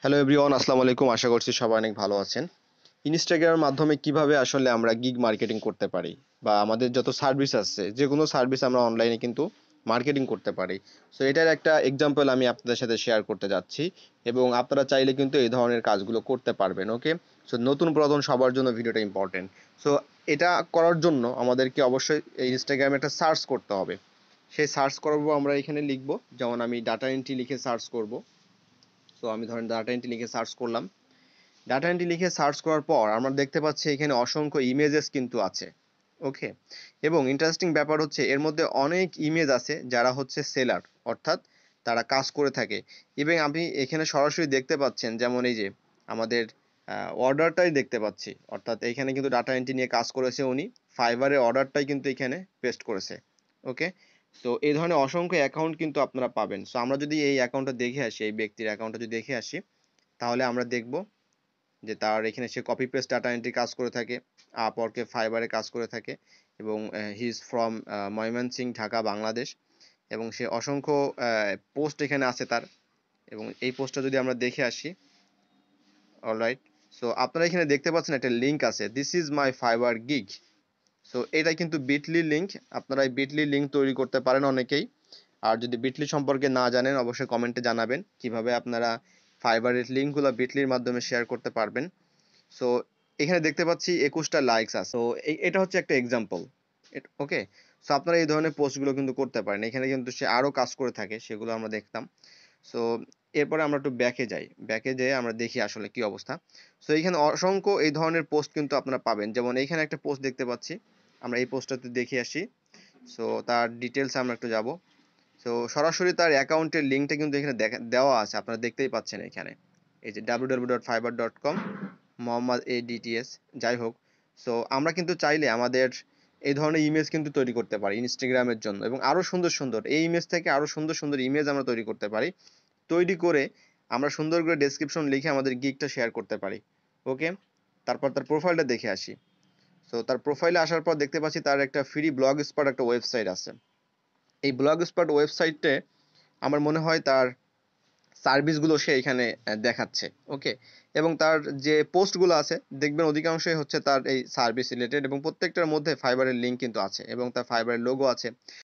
Hello everyone, আসসালামু আলাইকুম। আশা করছি সবাই অনেক ভালো আছেন। ইনস্টাগ্রামের মাধ্যমে কিভাবে আসলে আমরা গিগ মার্কেটিং করতে পারি বা আমাদের যত সার্ভিস আছে যে কোনো সার্ভিস আমরা অনলাইনে কিন্তু মার্কেটিং করতে পারি। সো এটার একটা এক্সাম্পল আমি আপনাদের সাথে শেয়ার করতে যাচ্ছি এবং আপনারা চাইলে কিন্তু এই ধরনের কাজগুলো করতে পারবেন। ওকে, সো নতুন পুরাতন সবার জন্য ভিডিওটা ইম্পর্টেন্ট। সো এটা করার জন্য আমাদেরকে অবশ্যই এই ইনস্টাগ্রামে একটা সার্চ করতে হবে। সেই সার্চ করব আমরা এখানে লিখব, যেমন আমি ডাটা এন্ট্রি লিখে সার্চ করব। সো আমি ধরেন ডাটা এন্ট্রি লিখে সার্চ করলাম। ডাটা এন্ট্রি লিখে সার্চ করার পর আমরা দেখতে পাচ্ছি এখানে অসংখ্য ইমেজেস কিন্তু আছে। ওকে, এবং ইন্টারেস্টিং ব্যাপার হচ্ছে এর মধ্যে অনেক ইমেজ আছে যারা হচ্ছে সেলার, অর্থাৎ তারা কাজ করে থাকে। এবং আপনি এখানে সরাসরি দেখতে পাচ্ছেন, যেমন এই যে আমাদের অর্ডারটাই দেখতে পাচ্ছি, অর্থাৎ এখানে কিন্তু ডাটা এন্ট্রি নিয়ে কাজ করেছে উনি। ফাইবারের অর্ডারটাই কিন্তু এখানে পেস্ট করেছে। ওকে, তো এই ধরনের অসংখ্য অ্যাকাউন্ট কিন্তু আপনারা পাবেন। সো আমরা যদি এই অ্যাকাউন্টটা দেখে আসি, এই ব্যক্তির অ্যাকাউন্টটা যদি দেখে আসি, তাহলে আমরা দেখব যে তার এখানে সে কপি পেস্ট ডাটা এন্ট্রি কাজ করে থাকে, আপওয়ার্কে, ফাইবারে কাজ করে থাকে, এবং he is from Mymensingh, Dhaka, Bangladesh. এবং সে অসংখ্য পোস্ট এখানে আছে তার। এবং এই পোস্টটা যদি আমরা দেখে আসি, অলরাইট, সো আপনারা এখানে দেখতে পাচ্ছেন একটা লিঙ্ক আছে, this is my fibre gig. So এটা কিন্তু বিটলি লিঙ্ক। আপনারা এই বিটলি লিঙ্ক তৈরি করতে পারেন অনেকেই। আর যদি বিটলি সম্পর্কে না জানেন অবশ্যই কমেন্টে জানাবেন কিভাবে আপনারা ফাইবারের লিঙ্কগুলো বিটলির মাধ্যমে শেয়ার করতে পারবেন। সো এখানে দেখতে পাচ্ছি 21টা লাইকস আছে। তো এটা হচ্ছে একটা এক্সাম্পল। ওকে, সো আপনারা এই ধরনের পোস্টগুলো কিন্তু করতে পারেন। এখানে কিন্তু সে আরো কাজ করে থাকে, সেগুলো আমরা দেখতাম। সো এরপরে আমরা একটু ব্যাকে যাই, ব্যাকে যেয়ে আমরা দেখি আসলে কি অবস্থা। সো এখানে অসংখ্য এই ধরনের পোস্ট কিন্তু আপনারা পাবেন, যেমন এখানে একটা পোস্ট দেখতে পাচ্ছি। আমরা এই পোস্টটাতে দেখে আসি। সো তার ডিটেলস আমরা একটু যাব। সো সরাসরি তার অ্যাকাউন্টের লিঙ্কটা কিন্তু এখানে দেওয়া আছে, আপনারা দেখতেই পাচ্ছেন এখানে। এই যে www.fiverr.com, মোহাম্মদ ADTS, যাই হোক। সো আমরা কিন্তু চাইলে আমাদের এই ধরনের ইমেজ কিন্তু তৈরি করতে পারি ইনস্টাগ্রামের জন্য, এবং আরো সুন্দর সুন্দর এই ইমেজ থেকে আরো সুন্দর সুন্দর ইমেজ আমরা তৈরি করতে পারি। তৈরি করে আমরা সুন্দর করে ডেসক্রিপশন লিখে আমাদের গিগটা শেয়ার করতে পারি। ওকে, তারপর তার প্রোফাইলটা দেখে আসি। সো তার প্রোফাইলে আসার পর দেখতে পাচ্ছি তার একটা ফ্রি ব্লগ স্পট একটা ওয়েবসাইট আছে। এই ব্লগ স্পট ওয়েবসাইটে আমার মনে হয় তার সার্ভিসগুলো সে এখানে দেখাচ্ছে। ওকে, এবং তার যে পোস্টগুলো আছে দেখবেন অধিকাংশই হচ্ছে তার এই সার্ভিস রিলেটেড, এবং প্রত্যেকটার মধ্যে ফাইবারের লিঙ্ক কিন্তু আছে এবং তার ফাইবারের লোগো আছে।